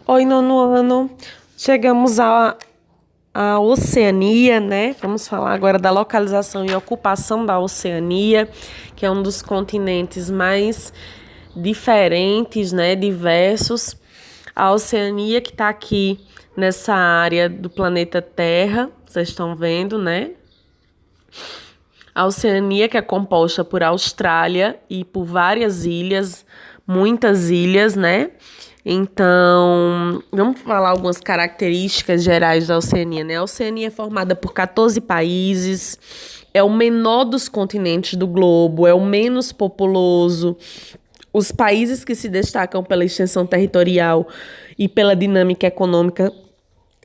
Oi, nono ano. Chegamos à Oceania, né? Vamos falar agora da localização e ocupação da Oceania, que é um dos continentes mais diferentes, né? Diversos. A Oceania que está aqui nessa área do planeta Terra, vocês estão vendo, né? A Oceania que é composta por Austrália e por várias ilhas, muitas ilhas, né? Então, vamos falar algumas características gerais da Oceania, né? A Oceania é formada por 14 países, é o menor dos continentes do globo, é o menos populoso. Os países que se destacam pela extensão territorial e pela dinâmica econômica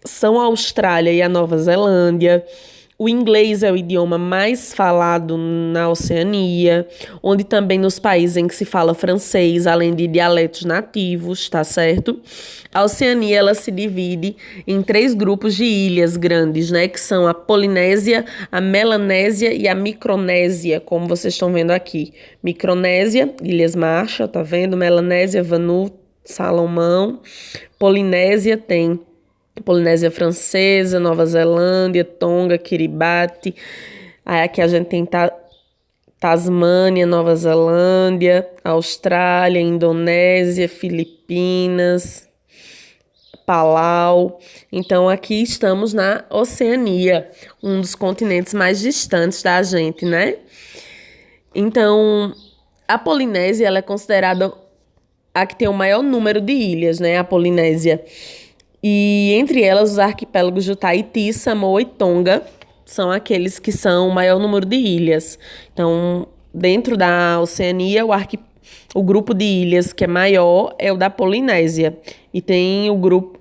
são a Austrália e a Nova Zelândia. O inglês é o idioma mais falado na Oceania, onde também nos países em que se fala francês, além de dialetos nativos, tá certo? A Oceania, ela se divide em 3 grupos de ilhas grandes, né? Que são a Polinésia, a Melanésia e a Micronésia, como vocês estão vendo aqui. Micronésia, Ilhas Marshall, tá vendo? Melanésia, Vanuatu, Salomão. Polinésia tem Polinésia Francesa, Nova Zelândia, Tonga, Kiribati. Aí aqui a gente tem Tasmânia, Nova Zelândia, Austrália, Indonésia, Filipinas, Palau. Então aqui estamos na Oceania, um dos continentes mais distantes da gente, né? Então, a Polinésia, ela é considerada a que tem o maior número de ilhas, né? A Polinésia. E entre elas, os arquipélagos de Tahiti, Samoa e Tonga são aqueles que são o maior número de ilhas. Então, dentro da Oceania, o grupo de ilhas que é maior é o da Polinésia. E tem o grupo,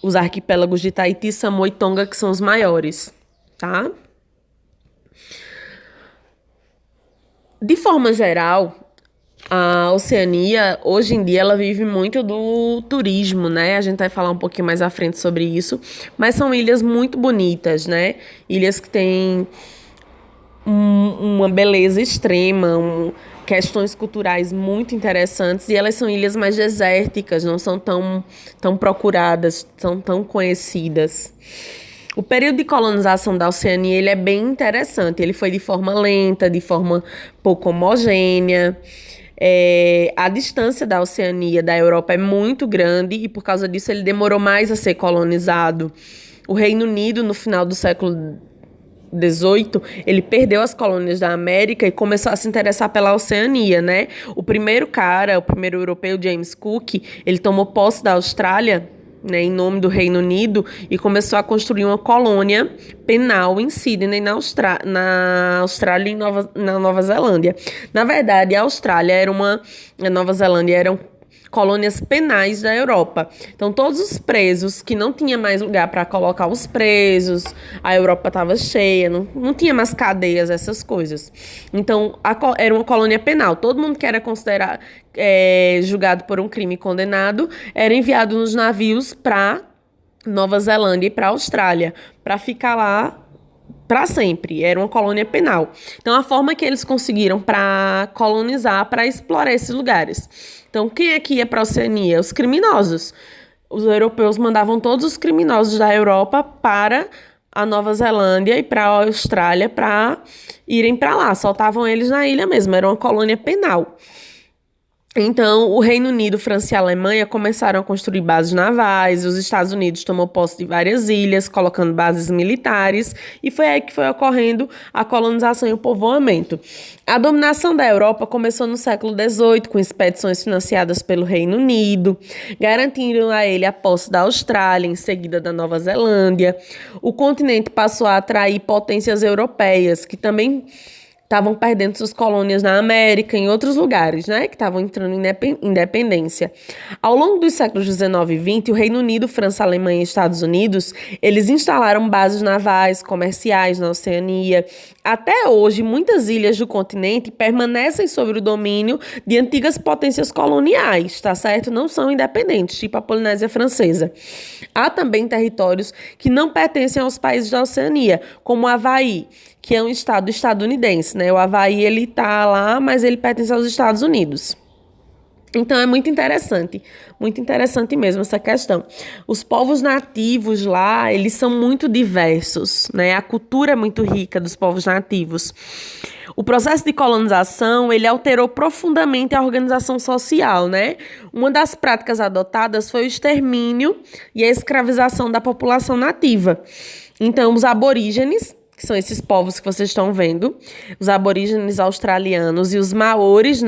os arquipélagos de Tahiti, Samoa e Tonga, que são os maiores, tá? De forma geral, a Oceania, hoje em dia, ela vive muito do turismo, né? A gente vai falar um pouquinho mais à frente sobre isso. Mas são ilhas muito bonitas, né? Ilhas que têm uma beleza extrema, questões culturais muito interessantes. E elas são ilhas mais desérticas, não são tão procuradas, são tão conhecidas. O período de colonização da Oceania, ele é bem interessante. Ele foi de forma lenta, de forma pouco homogênea. A distância da Oceania da Europa é muito grande e por causa disso ele demorou mais a ser colonizado. O Reino Unido, no final do século XVIII, ele perdeu as colônias da América e começou a se interessar pela Oceania, né? O primeiro europeu, James Cook, ele tomou posse da Austrália, né, em nome do Reino Unido, e começou a construir uma colônia penal em Sydney, na Austrália e na Nova Zelândia. Na verdade, a Nova Zelândia eram colônias penais da Europa. Então, todos os presos que não tinha mais lugar para colocar os presos, a Europa estava cheia, não tinha mais cadeias, essas coisas. Então, era uma colônia penal. Todo mundo que era considerado julgado por um crime e condenado era enviado nos navios para Nova Zelândia e para a Austrália, para ficar lá para sempre. Era uma colônia penal. Então, a forma que eles conseguiram para colonizar, para explorar esses lugares. Então, quem é que ia para a Oceania? Os criminosos. Os europeus mandavam todos os criminosos da Europa para a Nova Zelândia e para a Austrália para irem para lá. Soltavam eles na ilha mesmo. Era uma colônia penal. Então, o Reino Unido, França e a Alemanha começaram a construir bases navais, os Estados Unidos tomou posse de várias ilhas, colocando bases militares, e foi aí que foi ocorrendo a colonização e o povoamento. A dominação da Europa começou no século XVIII, com expedições financiadas pelo Reino Unido, garantindo a ele a posse da Austrália, em seguida da Nova Zelândia. O continente passou a atrair potências europeias, que também estavam perdendo suas colônias na América, em outros lugares, né, que estavam entrando em independência. Ao longo dos séculos XIX e XX, o Reino Unido, França, Alemanha e Estados Unidos, eles instalaram bases navais, comerciais na Oceania. Até hoje, muitas ilhas do continente permanecem sob o domínio de antigas potências coloniais, tá certo? Não são independentes, tipo a Polinésia Francesa. Há também territórios que não pertencem aos países da Oceania, como o Havaí, que é um estado estadunidense, né? O Havaí, ele tá lá, mas ele pertence aos Estados Unidos. Então é muito interessante mesmo essa questão. Os povos nativos lá, eles são muito diversos, né? A cultura é muito rica dos povos nativos. O processo de colonização, ele alterou profundamente a organização social, né? Uma das práticas adotadas foi o extermínio e a escravização da população nativa. Então, os aborígenes, que são esses povos que vocês estão vendo, os aborígenes australianos e os maores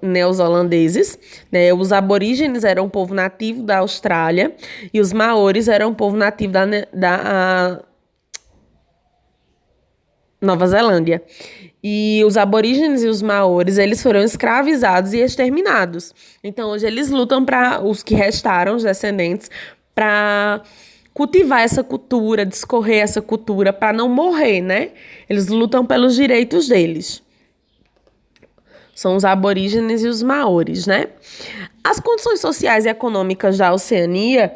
neozelandeses, né? Os aborígenes eram um povo nativo da Austrália e os maores eram um povo nativo da Nova Zelândia. E os aborígenes e os maores, eles foram escravizados e exterminados. Então, hoje eles lutam para os que restaram, os descendentes, para cultivar essa cultura, discorrer essa cultura, para não morrer, né? Eles lutam pelos direitos deles. São os aborígenes e os maores, né? As condições sociais e econômicas da Oceania,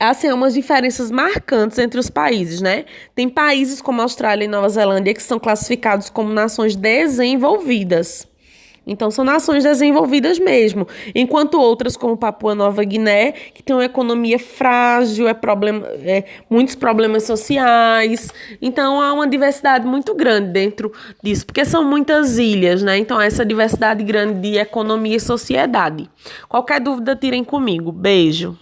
assim, há umas diferenças marcantes entre os países, né? Tem países como a Austrália e Nova Zelândia que são classificados como nações desenvolvidas. Então, são nações desenvolvidas mesmo. Enquanto outras, como Papua Nova Guiné, que tem uma economia frágil, muitos problemas sociais. Então, há uma diversidade muito grande dentro disso, porque são muitas ilhas, né? Então, há essa diversidade grande de economia e sociedade. Qualquer dúvida, tirem comigo. Beijo.